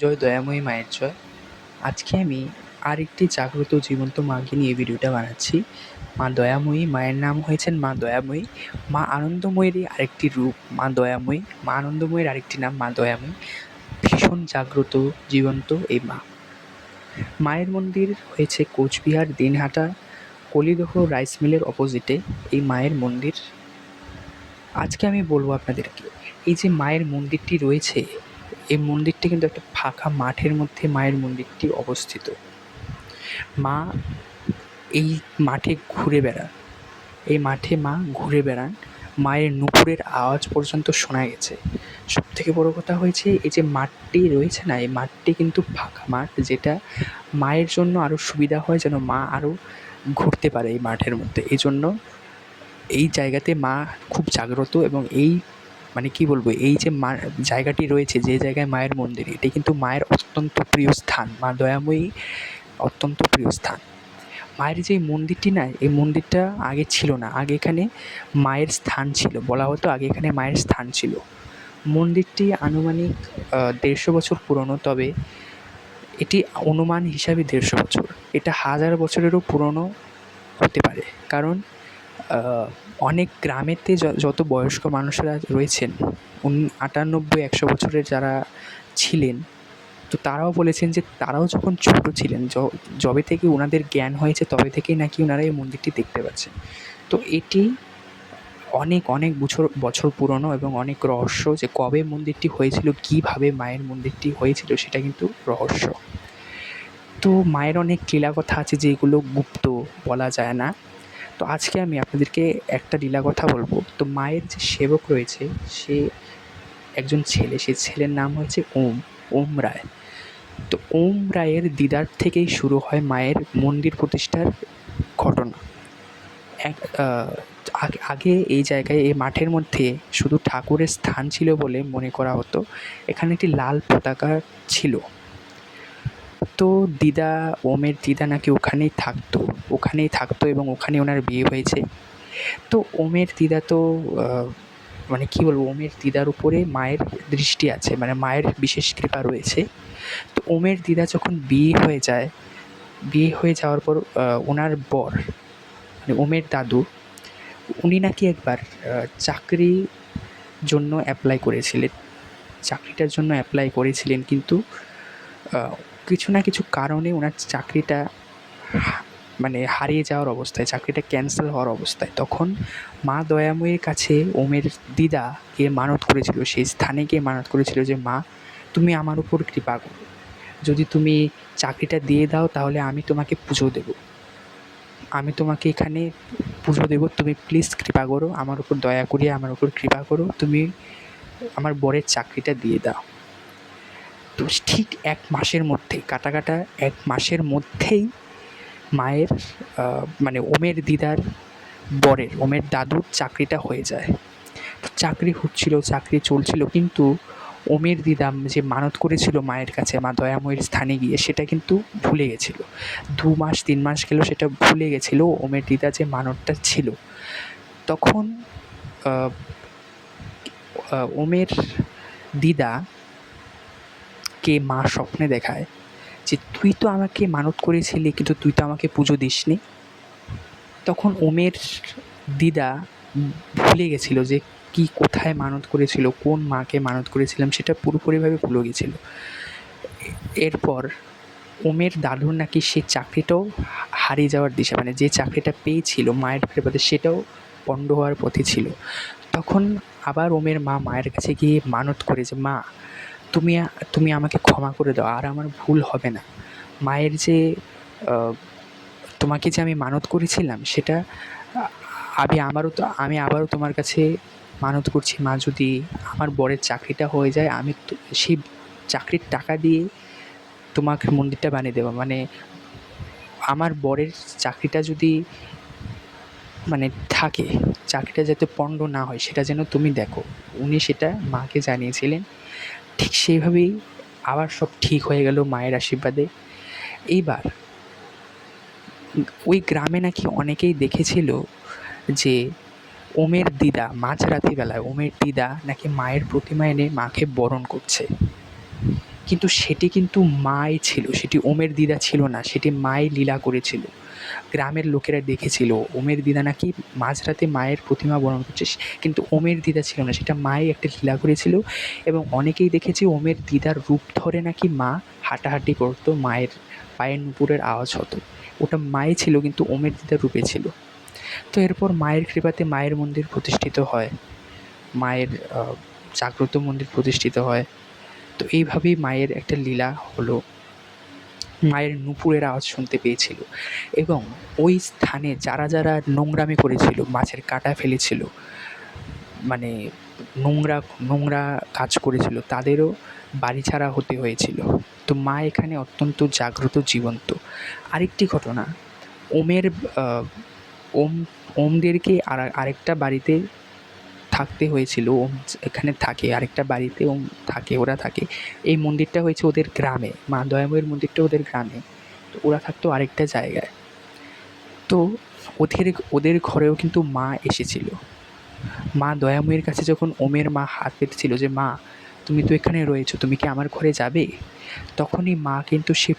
জয় দয়াময়ী মায়ের জয়। আজকে আমি আরেকটি জাগ্রত জীবন্ত মাকে নিয়ে ভিডিওটা বানাচ্ছি। মা দয়াময়ী, মায়ের নাম হয়েছেন মা দয়াময়ী। মা আনন্দময়ীরই আরেকটি রূপ মা দয়াময়ী। মা আনন্দময়ীর আরেকটি নাম মা দয়াময়ী। ভীষণ জাগ্রত, জীবন্ত এই মা। মায়ের মন্দির হয়েছে কোচবিহার দিনহাটা কলিদহ রাইস মিলের অপোজিটে এই মায়ের মন্দির। আজকে আমি বলবো আপনাদেরকে, এই যে মায়ের মন্দিরটি রয়েছে, এই মন্দিরটি কিন্তু একটা ফাঁকা মাঠের মধ্যে মায়ের মন্দিরটি অবস্থিত। মা এই মাঠে ঘুরে বেড়ান, এই মাঠে মা ঘুরে বেড়ান, মায়ের নুপুরের আওয়াজ পর্যন্ত শোনা গেছে। সবথেকে বড় কথা হয়েছে, এই যে মাঠটি রয়েছে না, এই মাঠটি কিন্তু ফাঁকা মাঠ, যেটা মায়ের জন্য আরও সুবিধা হয়, যেন মা আরও ঘুরতে পারে এই মাঠের মধ্যে। এই জন্য এই জায়গাতে মা খুব জাগ্রত, এবং এই মানে কি বলবো, এই যে মা জায়গাটি রয়েছে, যে জায়গায় মায়ের মন্দির, এটি কিন্তু মায়ের অত্যন্ত প্রিয় স্থান, মা দয়াময়ী অত্যন্ত প্রিয় স্থান। মায়ের যে মন্দিরটি না, এই মন্দিরটা আগে ছিল না, আগে এখানে মায়ের স্থান ছিল, বলা হতো আগে এখানে মায়ের স্থান ছিল। মন্দিরটি আনুমানিক ১৫০ বছর পুরনো, তবে এটি অনুমান হিসাবে ১৫০ বছর, এটা ১০০০ বছরেরও পুরনো হতে পারে। কারণ অনেক গ্রামেতে যত বয়স্ক মানুষেরা রয়েছেন, ৯৮-১০০ বছরের যারা ছিলেন, তো তারাও বলেছেন যে তারাও যখন ছোট ছিলেন, যবে থেকে ওনাদের জ্ঞান হয়েছে তবে থেকেই নাকি ওনারা এই মন্দিরটি দেখতে পাচ্ছেন। তো এটি অনেক অনেক বছর পুরনো, এবং অনেক রহস্য, যে কবে মন্দিরটি হয়েছিল, কীভাবে মায়ের মন্দিরটি হয়েছিল, সেটা কিন্তু রহস্য। তো মায়ের অনেক লীলাকথা আছে যেগুলো গুপ্ত, বলা যায় না। তো আজকে আমি আপনাদেরকে একটা লীলা কথা বলবো। তো মায়ের যে সেবক রয়েছে, সে একজন ছেলে, সে ছেলের নাম হচ্ছে ওম রায়। তো ওম রায়ের দিদার থেকেই শুরু হয় মায়ের মন্দির প্রতিষ্ঠার ঘটনা। আগে এই জায়গায়, এই মাঠের মধ্যে শুধু ঠাকুরের স্থান ছিল বলে মনে করা হতো। এখানে একটি লাল পতাকা ছিল। তো ওমের দিদা নাকি ওখানেই থাকতো, এবং ওখানে ওনার বিয়ে হয়েছে। তো ওমের দিদা তো মানে কী বলবো, ওমের দিদার উপরে মায়ের দৃষ্টি আছে, মানে মায়ের বিশেষ কৃপা রয়েছে। তো ওমের দিদা যখন বিয়ে হয়ে যাওয়ার পর ওনার বর, মানে ওমের দাদু, উনি নাকি একবার চাকরির জন্য অ্যাপ্লাই করেছিলেন, কিন্তু কিছু না কিছু কারণে ওনার চাকরিটা মানে হারিয়ে যাওয়ার অবস্থায়, চাকরিটা ক্যান্সেল হওয়ার অবস্থায়, তখন মা দয়াময়ীর কাছে ওমের দিদা গিয়ে মানত করেছিল, সেই স্থানে গিয়ে মানত করেছিল যে, মা তুমি আমার উপর কৃপা করো, যদি তুমি চাকরিটা দিয়ে দাও তাহলে আমি তোমাকে পুজো দেবো, তুমি প্লিজ কৃপা করো আমার উপর, দয়া করিয়ে আমার উপর কৃপা করো, তুমি আমার বরের চাকরিটা দিয়ে দাও। তো ঠিক ১ মাসের মধ্যেই, কাটা ১ মাসের মধ্যেই মায়ের মানে ওমের দিদার বরের, ওমের দাদুর চাকরিটা হয়ে যায়। চাকরি চলছিল, কিন্তু ওমের দিদা যে মানত করেছিল মায়ের কাছে, মা দয়াময়ীর স্থানে গিয়ে, সেটা কিন্তু ভুলে গেছিল। ২ মাস ৩ মাস গেল, সেটা ভুলে গেছিল ওমের দিদা যে মানতটা ছিল। তখন ওমের দিদাকে মা স্বপ্নে দেখায় যে, তুই তো আমাকে মানত করেছিলি, কিন্তু তুই তো আমাকে পুজো দিসনি। তখন ওমের দিদা ভুলে গেছিল যে কোথায় মানত করেছিল, কোন মাকে মানত করেছিলাম, সেটা পুরোপুরিভাবে ভুলে গেছিল। এরপর ওমের দাদুর নাকি সে চাকরিটাও হারিয়ে যাওয়ার দিশা, মানে যে চাকরিটা পেয়েছিল মায়ের কৃপাতে, সেটাও পণ্ড হওয়ার পথে ছিল। তখন আবার ওমের মা মায়ের কাছে গিয়ে মানত করে যে, মা তুমি আমাকে ক্ষমা করে দাও, আর আমার ভুল হবে না। মায়ের যে তোমাকে যে আমি মানত করেছিলাম, সেটা আমি আবারও তোমার কাছে মানত করছি, মা যদি আমার বরের চাকরিটা হয়ে যায়, আমি সেই চাকরির টাকা দিয়ে তোমাকে মন্দিরটা বানিয়ে দেবো, মানে আমার বরের চাকরিটা যদি মানে থাকে, চাকরিটা যাতে পণ্ড না হয়, সেটা যেন তুমি দেখো। উনি সেটা মাকে জানিয়েছিলেন। ঠিক সেইভাবেই আবার সব ঠিক হয়ে গেল মায়ের আশীর্বাদে। এইবার ওই গ্রামে নাকি অনেকেই দেখেছিল যে ওমের দিদা মাঝরাতের বেলায়, ওমের দিদা নাকি মায়ের প্রতিমা এনে মাকে বরণ করছে। কিন্তু সেটি কিন্তু মাই ছিল, সেটি ওমের দিদা ছিল না, সেটি মাই লীলা করেছিল। গ্রামের লোকেরা দেখেছিল ওমের দিদা নাকি মাঝরাতে মায়ের প্রতিমা বরণ করছে, কিন্তু ওমের দিদা ছিল না, সেটা মাই একটা লীলা করেছিল। এবং অনেকেই দেখেছে ওমের দিদার রূপ ধরে নাকি মা হাঁটাহাঁটি করতো, মায়ের পায়ের নুপুরের আওয়াজ হতো। ওটা মাই ছিল কিন্তু ওমের দিদার রূপে ছিল। তো এরপর মায়ের কৃপাতে মায়ের মন্দির প্রতিষ্ঠিত হয়, মায়ের জাগ্রত মন্দির প্রতিষ্ঠিত হয়। তো এইভাবেই মায়ের একটা লীলা হলো, মায়ের নুপুরের আওয়াজ শুনতে পেয়েছিল। এবং ওই স্থানে যারা যারা নোংরামি করেছিল, মাছের কাঁটা ফেলেছিল, মানে নোংরা নোংরা কাজ করেছিল, তাদেরও বাড়ি ছাড়া হতে হয়েছিল। তো মা এখানে অত্যন্ত জাগ্রত, জীবন্ত। আরেকটি ঘটনা, ওমের ওম ওমদেরকে আরেকটা বাড়িতে থাকতে হয়েছিল। ওম এখানে থাকে, আরেকটা বাড়িতে ওম থাকে, ওরা থাকে। এই মন্দিরটা হয়েছে ওদের গ্রামে, মা দয়াময়ের মন্দিরটা ওদের গ্রামে, তো ওরা থাকতো আরেকটা জায়গায়। তো ওদের ওদের ঘরেও কিন্তু মা এসেছিল। মা দয়াময়ের কাছে যখন ওমের মা হাত পেতেছিল যে, মা তুমি তো এখানে রয়েছো, তুমি কি আমার ঘরে যাবে? তখনই মা কিন্তু সে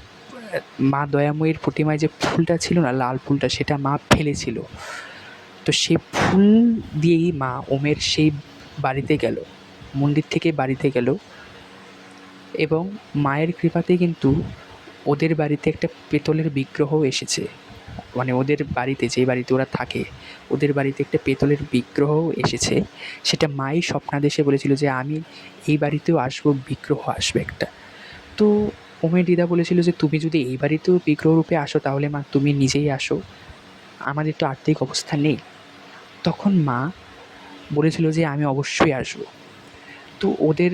মা দয়াময়ীর প্রতিমায় যে ফুলটা ছিল না, লাল ফুলটা, সেটা মা ফেলেছিল। তো সেই ফুল দিয়েই মা ওমের সেই বাড়িতে গেল, মন্দির থেকে বাড়িতে গেল। এবং মায়ের কৃপাতে কিন্তু ওদের বাড়িতে একটা পেতলের বিগ্রহও এসেছে। মানে ওদের বাড়িতে, যে বাড়িতে ওরা থাকে, ওদের বাড়িতে একটা পেতলের বিগ্রহও এসেছে। সেটা মাই স্বপ্নাদেশে বলেছিল যে আমি এই বাড়িতেও আসবো, বিগ্রহ আসবে একটা। তো ওমের দিদা বলেছিল যে তুমি যদি এই বাড়িতেও বিগ্রহ রূপে আসো তাহলে মা তুমি নিজেই আসো, আমাদের তো আর্থিক অবস্থা নেই। তখন মা বলেছিল যে আমি অবশ্যই আসবো। তো ওদের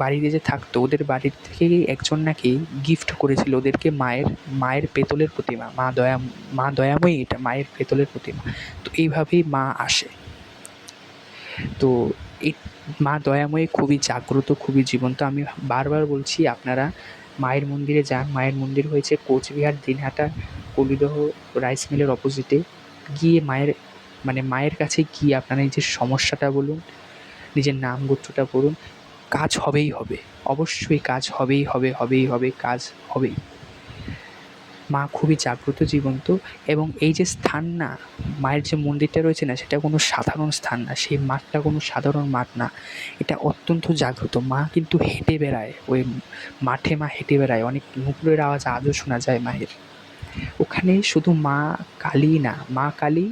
বাড়িতে যে থাকতো, ওদের বাড়ির থেকে একজন নাকি গিফট করেছিল ওদেরকে মায়ের মায়ের পেতলের প্রতিমা, মা দয়াময়ী, এটা মায়ের পেতলের প্রতিমা। তো এইভাবেই মা আসে। তো এই মা দয়াময়ী খুবই জাগ্রত, খুবই জীবন্ত। আমি বারবার বলছি আপনারা মায়ের মন্দিরে যান। মায়ের মন্দির হয়েছে কোচবিহার দিনহাটা কলিদহ রাইস মিলের অপোজিটে। গিয়ে মায়ের কাছে গিয়ে আপনারা নিজের সমস্যাটা বলুন, নিজের নাম গোত্রটা বলুন, কাজ হবেই হবে, অবশ্যই কাজ হবেই হবে, হবেই হবে, কাজ হবেই। মা খুবই জাগ্রত, জীবন্ত। এবং এই যে স্থান না, মায়ের যে মন্দিরটা রয়েছে না, সেটা কোনো সাধারণ স্থান না, সেই মাঠটা কোনো সাধারণ মাঠ না, এটা অত্যন্ত জাগ্রত। মা কিন্তু হেঁটে বেড়ায় ওই মাঠে, মা হেঁটে বেড়ায়, অনেক নুপুরের আওয়াজ আজও শোনা যায় মায়ের। ওখানে শুধু মা কালী না, মা কালী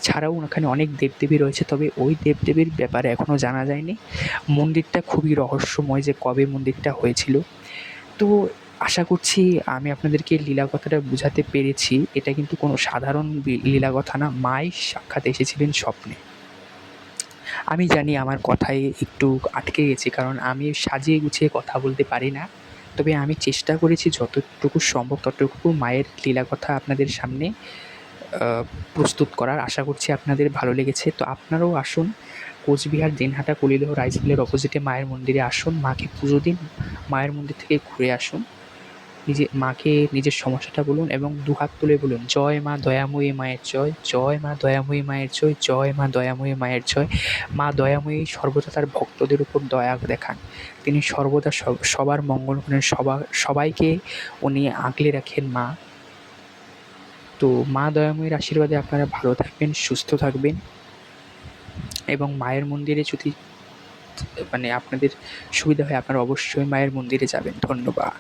ছাড়াও ওখানে অনেক দেবদেবী রয়েছে, তবে ওই দেবদেবীর ব্যাপারে এখনও জানা যায়নি। মন্দিরটা খুবই রহস্যময়, যে কবে মন্দিরটা হয়েছিল। তো আশা করছি আমি আপনাদেরকে লীলা কথাটা বোঝাতে পেরেছি। এটা কিন্তু কোনো সাধারণ লীলা কথা না, মাই সাক্ষাৎ এসেছিলেন স্বপ্নে। আমি জানি আমার কথায় একটু আটকে গেছি, কারণ আমি সাজিয়ে গুছিয়ে কথা বলতে পারি না। তবে আমি চেষ্টা করেছি যতটুকু সম্ভব ততটুকু মায়ের লীলা কথা আপনাদের সামনে প্রস্তুত করার। আশা করছি আপনাদের ভালো লেগেছে। তো আপনারাও আসুন, কোচবিহার দিনহাটা কলিদহ রাইস মিলের অপোজিটে মায়ের মন্দিরে আসুন, মাকে পুজো দিন, মায়ের মন্দির থেকে ঘুরে আসুন। মাকে নিজের সমস্যাটা বলুন এবং দুহাত তুলে বলুন, জয় মা দয়াময়ী মায়ের জয়, জয় মা দয়াময়ী মায়ের জয়, জয় মা দয়াময়ী মায়ের জয়। মা দয়াময়ী সর্বদা তার ভক্তদের উপর দয়া দেখান, তিনি সর্বদা সবার মঙ্গল করেন, সবাইকে উনি আগলে রাখেন মা। তো মা দয়াময়ীর আশীর্বাদে আপনারা ভালো থাকবেন, সুস্থ থাকবেন। এবং মায়ের মন্দিরে যদি আপনাদের সুবিধা হয়, আপনারা অবশ্যই মায়ের মন্দিরে যাবেন। ধন্যবাদ।